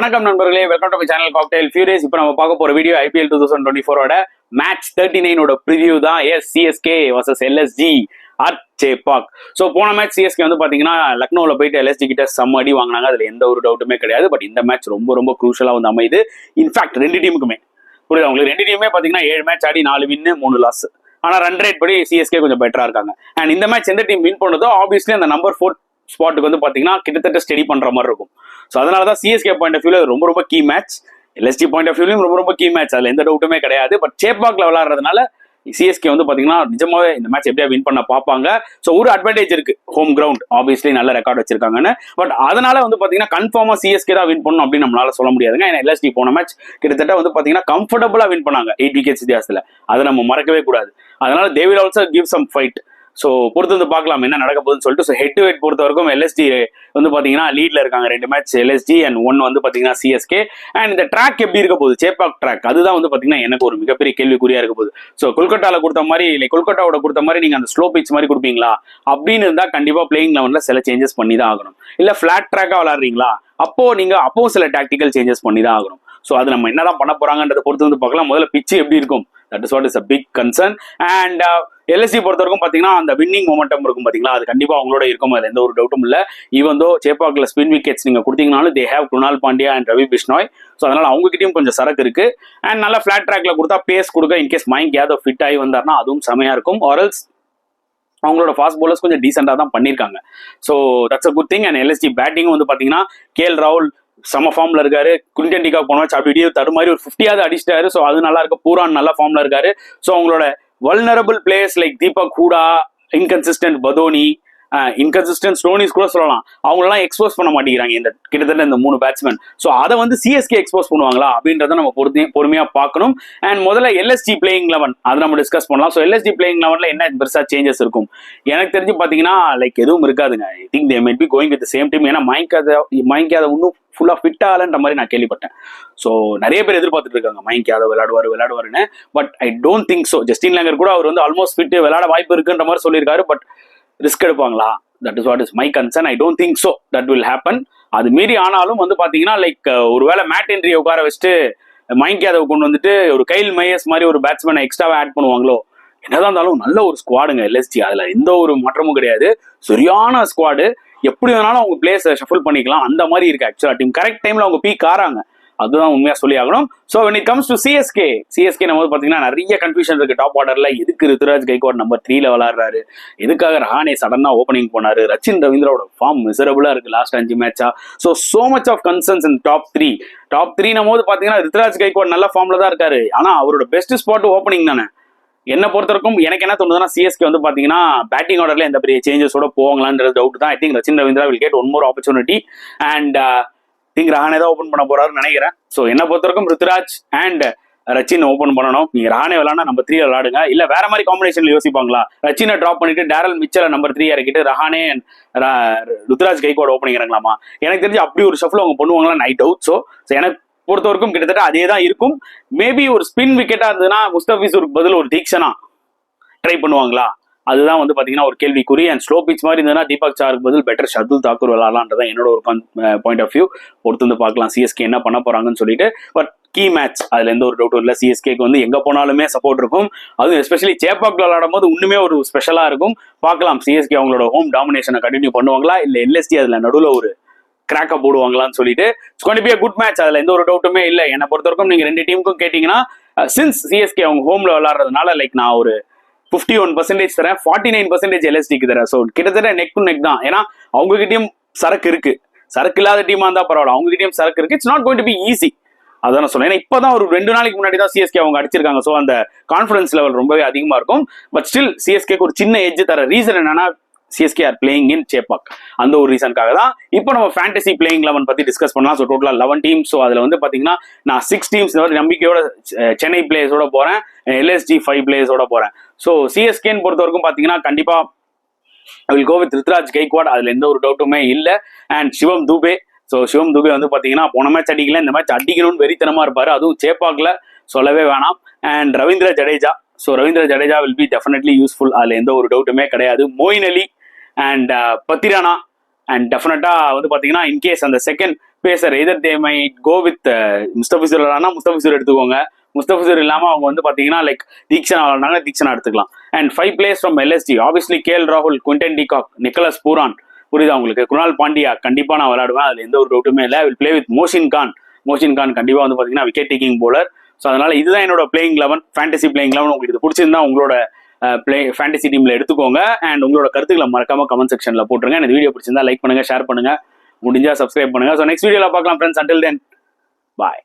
வணக்கம் நண்பர்களே, welcome to my channel cocktail furious. இப்போ நம்ம பார்க்க போற வீடியோ IPL 2024 மேட்ச் 39 ப்ரிவியூ தான். CSK vs LSG at Chepauk. So போன மேட்ச் CSK வந்து பாத்தீங்கன்னா லக்னோவில் போயிட்டு LSG கிட்ட செம்ம அடி வாங்கினாங்க. அதுல எந்த ஒரு டவுட்டுமே கிடையாது. பட் இந்த மேட்ச் ரொம்ப ரொம்ப குரூஷலா வந்து அமையுது. இன்ஃபேக்ட் ரெண்டு டீமுக்குமே புரியுது, உங்களுக்கு ரெண்டு டீமுமே பாத்தீங்கன்னா 7 மேட்ச் ஆடி 4 வின்னு 3 லாஸ். ஆனா ரன் ரேட் படி CSK கொஞ்சம் பெட்டரா இருக்காங்க. அண்ட் இந்த மேட்ச் எந்த டீம் வின் பண்ணதோ ஆப்வியஸ்லி அந்த நம்பர் 4 ஸ்பாட்டுக்கு வந்து பாத்தீங்கன்னா கிட்டத்தட்ட ஸ்டெடி பண்ற மாதிரி இருக்கும். ஸோ அதனாலதான் CSK பாயிண்ட் ஆஃப் வியூல ரொம்ப ரொம்ப key match, LSG point of வியூலையும் ரொம்ப ரொம்ப கீ மேட்ச். அதுல எந்த டவுட்டுமே கிடையாது. பட் சேப்பாக்ல விளையாடுறதுனால CSK வந்து பாத்தீங்கன்னா நிஜமாவே இந்த மேட்ச் எப்படியா வின் பண்ண பார்ப்பாங்க. ஸோ ஒரு அட்வான்டேஜ் இருக்கு, ஹோம் கிரவுண்ட் ஆப்வியஸ்லி நல்ல ரெக்கார்ட் வச்சிருக்காங்கன்னு. பட் அதனால வந்து பாத்தீங்கன்னா கன்ஃபார்மா CSK தான் வின் பண்ணணும் அப்படின்னு நம்மளால சொல்ல முடியாதுங்க. ஏன்னா LSG போன மேட்ச் கிட்டத்தட்ட வந்து பாத்தீங்கன்னா கம்ஃபர்டபுளா வின் பண்ணாங்க 8 விக்கெட்ஸ் வித்தியாசத்துல. அதை நம்ம மறக்கவே கூடாது. அதனால they will also give some fight. So பொறுத்து வந்து பார்க்கலாம் என்ன நடக்க போகுதுன்னு சொல்லிட்டு. ஸோ ஹெட் டு ஹெட் பொறுத்த வரைக்கும் LSG வந்து பார்த்தீங்கன்னா லீட்ல இருக்காங்க 2 மேட்ச் LSG அண்ட் 1 வந்து பார்த்தீங்கன்னா CSK. அண்ட் இந்த ட்ராக் எப்படி இருக்க போகுது, சேப்பாக் ட்ராக், அதுதான் வந்து பார்த்தீங்கன்னா எனக்கு ஒரு மிகப்பெரிய கேள்விக்குறியா இருக்க போகுது. ஸோ கொல்கட்டாவில் கொடுத்த மாதிரி இல்லை, கொல்கட்டாவோட கொடுத்த மாதிரி நீங்கள் அந்த ஸ்லோ பிச் மாதிரி கொடுப்பீங்களா அப்படின்னு இருந்தால் கண்டிப்பாக பிளேயிங் லெவனில் சில சேஞ்சஸ் பண்ணி தான் ஆகணும். இல்லை ஃபிளாட் ட்ராக்காக விளாட்றீங்களா அப்போ சில டாக்டிக்கல் சேஞ்சஸ் பண்ணி தான் ஆகணும். ஸோ அது நம்ம என்னதான் பண்ண போறாங்கன்றதை பொறுத்து வந்து பார்க்கலாம். முதல்ல பிச்சு எப்படி இருக்கும், that is what is a big concern. And LSG பொறுத்த வரைக்கும் பார்த்தீங்கன்னா அந்த வின்னிங் மொமெண்டம் இருக்கும் பார்த்தீங்களா, அது கண்டிப்பாக அவங்களோட இருக்கும், அது எந்த ஒரு டவுட்டும் இல்லை. ஈவன் தோ சேப்பாக்கில் ஸ்பின் விக்கெட்ஸ் நீங்கள் கொடுத்தீங்கனாலும் they have Krunal Pandya and Ravi Bishnoi. So அதனால அவங்ககிட்டயும் கொஞ்சம் சரக்கு இருக்கு. அண்ட் நல்லா ஃபிளாட் ட்ராக்ல கொடுத்தா பேஸ் கொடுக்க இன்கேஸ் மயங்க் யாதவ் ஃபிட் ஆகி வந்தார்னா அதுவும் செமையா இருக்கும். ஆர்எல்ஸ் அவங்களோட ஃபாஸ்ட் பவுலர்ஸ் கொஞ்சம் டீசெண்டாக தான் பண்ணியிருக்காங்க. So that's a good thing. And LSG பேட்டிங்கும் வந்து பார்த்தீங்கன்னா KL ராகுல் சம ஃபார்ம்ல இருக்காரு. குவிண்டன் டிகாக் போன மேட்ச் அப்படியே தடுமாறி ஒரு 50வது அடிச்சிட்டாரு. ஸோ அது நல்லா இருக்கு. பூரான் நல்ல ஃபார்ம்ல இருக்காரு. ஸோ அவங்களோட vulnerable players like Deepak Hooda, inconsistent Badoni, inconsistent Stoinis கூட சொல்லலாம், அவங்களெல்லாம் எக்ஸ்போஸ் பண்ண மாட்டேங்கிறாங்க இந்த கிட்டத்தட்ட இந்த 3 பேட்ஸ்மேன். ஸோ அதை வந்து CSK எக்ஸ்போஸ் பண்ணுவாங்களா அப்படின்றத நம்ம பொறுமையா பார்க்கணும். அண்ட் முதல்ல LSG பிளேயிங் 11 அதை நம்ம டிஸ்கஸ் பண்ணலாம். ஸோ LSG பிளேயிங் 11ல என்ன பெருசா சேஞ்சஸ் இருக்கும் எனக்கு தெரிஞ்சு பார்த்தீங்கன்னா லைக் எதுவும் இருக்காதுங்க. I think they might be going with same team. ஏன்னா மயங்க் யாதவ் இன்னும் ஃபுல்லா ஃபிட் ஆகலன்ற மாதிரி நான் கேள்விப்பட்டேன். ஸோ நிறைய பேர் எதிர்பார்த்துட்டு இருக்காங்க மயங்க் யாதவ் விளையாடுவாருன்னு. But I don't think so. Justin Langer கூட அவர் வந்து ஆல்மோஸ்ட் ஃபிட், விளையாட வாய்ப்பு இருக்குன்ற மாதிரி சொல்லியிருக்காரு. பட் ரிஸ்க் எடுப்பாங்களா, that is what is my concern. I don't think so that will happen. அது மீறி ஆனாலும் வந்து பாத்தீங்கன்னா லைக் ஒருவேளை மேட் ஹென்ரியை உட்கார வச்சுட்டு மயங்க் யாதவ் கொண்டு வந்துட்டு ஒரு கைல் மையர்ஸ் மாதிரி ஒரு பேட்ஸ்மேனை எக்ஸ்ட்ராவா ஆட் பண்ணுவாங்களோ. என்னதான் இருந்தாலும் நல்ல ஒரு ஸ்குவாடுங்க LSG, அதுல எந்த ஒரு மாற்றமும் கிடையாது. சரியான ஸ்குவாடு, எப்படி வேணாலும் அவங்க பிளேயர்ஸ் ஷஃபிள் பண்ணிக்கலாம், அந்த மாதிரி இருக்கு ஆக்சுவலா டீம். கரெக்ட் டைம்ல அவங்க பீக் ஆறாங்க, அதுதான் உண்மையா சொல்லி ஆகணும். So when it comes to CSK நம்ம பார்த்தீங்கன்னா நிறைய கன்ஃபியூஷன் இருக்கு டாப் ஆர்டர்ல. எதுக்கு ருத்துராஜ் கைக்வாட் நம்பர் 3ல விளையாடுறாரு, எதுக்காக ரஹானே சடனா ஓப்பனிங் போனாரு, ரச்சின் ரவீந்திராவோட ஃபார்ம் மிசரபிளா இருக்கு லாஸ்ட் 5 மேட்சா. So much of concerns in top 3 நம்ம போது பார்த்தீங்கன்னா ருத்துராஜ் கைக்வாட் நல்ல ஃபார்ம்ல தான் இருக்காரு. ஆனா அவரோட பெஸ்ட் ஸ்பாட் ஓப்பனிங் தானே. என்ன பொறுத்தவரைக்கும் எனக்கு என்ன தோணுதுன்னா CSK வந்து பாத்தீங்கன்னா பேட்டிங் ஆர்டர்ல எந்த பெரிய சேஞ்சஸோட போவாங்களான்றது டவுட் தான். I think Rachin Ravindra will get one more opportunity. And think Rahane தான் ஓப்பன் பண்ண போறாருன்னு நினைக்கிறேன். ஸோ என்ன பொறுத்தவரைக்கும் ருத்துராஜ் அண்ட் ரச்சின் ஓப்பன் பண்ணணும். நீங்க ரஹானே விளையாடா நம்பர் 3 விளையாடுங்க. இல்ல வேற மாதிரி காம்பினேஷன்ல யோசிப்பாங்களா, ரச்சினை ட்ராப் பண்ணிட்டு டேரல் மிச்சலை நம்பர் 3 இறக்கிட்டு ரஹானே அண்ட் ருத்துராஜ் கைக்வாட் ஓப்பனிங் இறங்கலாமா. எனக்கு தெரிஞ்சு அப்படி ஒரு ஷஃபிள் அவங்க பண்ணுவாங்களா, ஐ டவுட். ஸோ எனக்கு பொறுத்த வரைக்கும் கிட்டத்தட்ட அதே தான் இருக்கும். மேபி ஒரு ஸ்பின் விக்கெட்டா இருந்ததுன்னா முஸ்தபிசூருக்கு பதில் ஒரு தீக்ஷனா ட்ரை பண்ணுவாங்களா, அதுதான் வந்து பாத்தீங்கன்னா ஒரு கேள்விக்குறி. அண்ட் ஸ்லோ பிச் மாதிரி இருந்ததுன்னா தீபக் சாருக்கு பதில் பெட்டர் ஷர்துல் தாக்கூர் விளாடலான்றதான் என்னோட ஒரு பாயிண்ட் ஆஃப் வியூ. பொறுத்து வந்து பார்க்கலாம் CSK என்ன பண்ண போறாங்கன்னு சொல்லிட்டு. பட் கீ மேட்ச், அதுல எந்த ஒரு டவுட்டும் இல்லை. CSKக்கு வந்து எங்க போனாலுமே சப்போர்ட் இருக்கும். அதுவும் எஸ்பெஷலி சேப்பாக்ல விளையாடும் போது இன்னுமே ஒரு ஸ்பெஷலா இருக்கும். பார்க்கலாம் CSK அவங்களோட ஹோம் டாமினேஷனை கண்டினியூ பண்ணுவாங்களா, இல்ல LSG அதுல நடுவில் ஒரு கிராக்க போடுவாங்களான்னு சொல்லிட்டு. It's going to be a good match, அதுல எந்த ஒரு டவுட்டுமே இல்லை. என்ன பொறுத்த வரைக்கும் நீங்க 2 டீமுக்கும் கேட்டீங்கன்னா சின்ஸ் CSK அவங்க ஹோம்ல விளையாடுறதுனால லைக் நான் ஒரு 51% தரேன், 49% LSGக்கு தரேன். ஸோ கிட்டத்தட்ட நெக் டு நெக் தான். ஏன்னா அவங்க கிட்டயும் சரக்கு இருக்கு, சரக்கு இல்லாத டீமா இருந்தா பரவாயில்ல, அவங்க கிட்டயும் சரக்கு இருக்கு. It's not going to be easy, அதான் நான் சொல்றேன். ஏன்னா இப்பதான் ஒரு 2 நாளைக்கு முன்னாடி தான் CSK அவங்க அடிச்சிருக்காங்க. ஸோ அந்த கான்ஃபிடன்ஸ் லெவல் ரொம்பவே அதிகமா இருக்கும். பட் ஸ்டில் CSKக்கு ஒரு சின்ன எட்ஜ் தர ரீசன் என்னன்னா CSK are playing in Chepauk, அந்த ஒரு ரீசனுக்காக தான். இப்போ நம்ம ஃபேண்டசி பிளேயிங் 11 பத்தி டிஸ்கஸ் பண்ணலாம். ஸோ டோட்டலா 11 டீம்ஸ். ஸோ அதுல வந்து பாத்தீங்கன்னா நான் 6 டீம்ஸ் நம்பிக்கையோட சென்னை பிளேயர்ஸோட போறேன், LSG 5 பிளேயர்ஸோட போறேன். ஸோ CSKன்னு பொறுத்த வரைக்கும் பாத்தீங்கன்னா கண்டிப்பா I will go with Ruturaj Gaikwad, அதுல எந்த ஒரு டவுட்டுமே இல்லை. அண்ட் சிவம் துபே. ஸோ சிவம் துபே வந்து பாத்தீங்கன்னா போன மேட்ச் அடிக்கல, இந்த மேட்ச் அடிக்கணும்னு வெறித்தனமா இருப்பாரு, அதுவும் சேப்பாக்ல சொல்லவே வேணாம். And Ravindra Jadeja. So Ravindra Jadeja will be definitely useful, அதுல எந்த ஒரு டவுட்டுமே கிடையாது. மொயின் அலி அண்ட் பத்திரானா அண்ட் டெஃபினட்டா வந்து பாத்தீங்கன்னா இன்கேஸ் அந்த second pacer either they may go with Mustafizur Mustafizur எடுத்துக்கோங்க. முஸ்தபிசூர் இல்லாம அவங்க வந்து பாத்தீங்கன்னா லைக் தீக்ஷனா விளாண்டாங்க, தீக்ஷனா எடுத்துக்கலாம். And 5 players from LSG, obviously KL ராகுல், குவிண்டன் டிகாக், நிக்கலஸ் பூரான், புரியுதா உங்களுக்கு, குணால் பாண்டியா கண்டிப்பா நான் விளையாடுவேன், அதுல எந்த ஒரு டவுட்டுமே இல்லை. Will play with Mohsin Khan கண்டிப்பா வந்து பாத்தீங்கன்னா விக்கெட் டேக்கிங் போலர். ஸோ அதனால இதுதான் என்னோட பிளேயிங் 11, ஃபேண்டசி பிளேயிங் 11. உங்களுக்கு இது பிடிச்சிருந்தா உங்களோட ஃபேண்டசி டீம்ல எடுத்துக்கோங்க. அண்ட் உங்களோட கருத்துக்களை மறக்காம கமெண்ட் செக்ஷன்ல போட்டுருங்க. இந்த வீடியோ பிடிச்சிருந்தா லைக் பண்ணுங்க, ஷேர் பண்ணுங்க, முடிஞ்சா சப்ஸ்கிரைப் பண்ணுங்க. ஸோ நெக்ஸ்ட் வீடியோல பார்க்கலாம் ஃப்ரெண்ட்ஸ். அண்டில் தென் பாய்.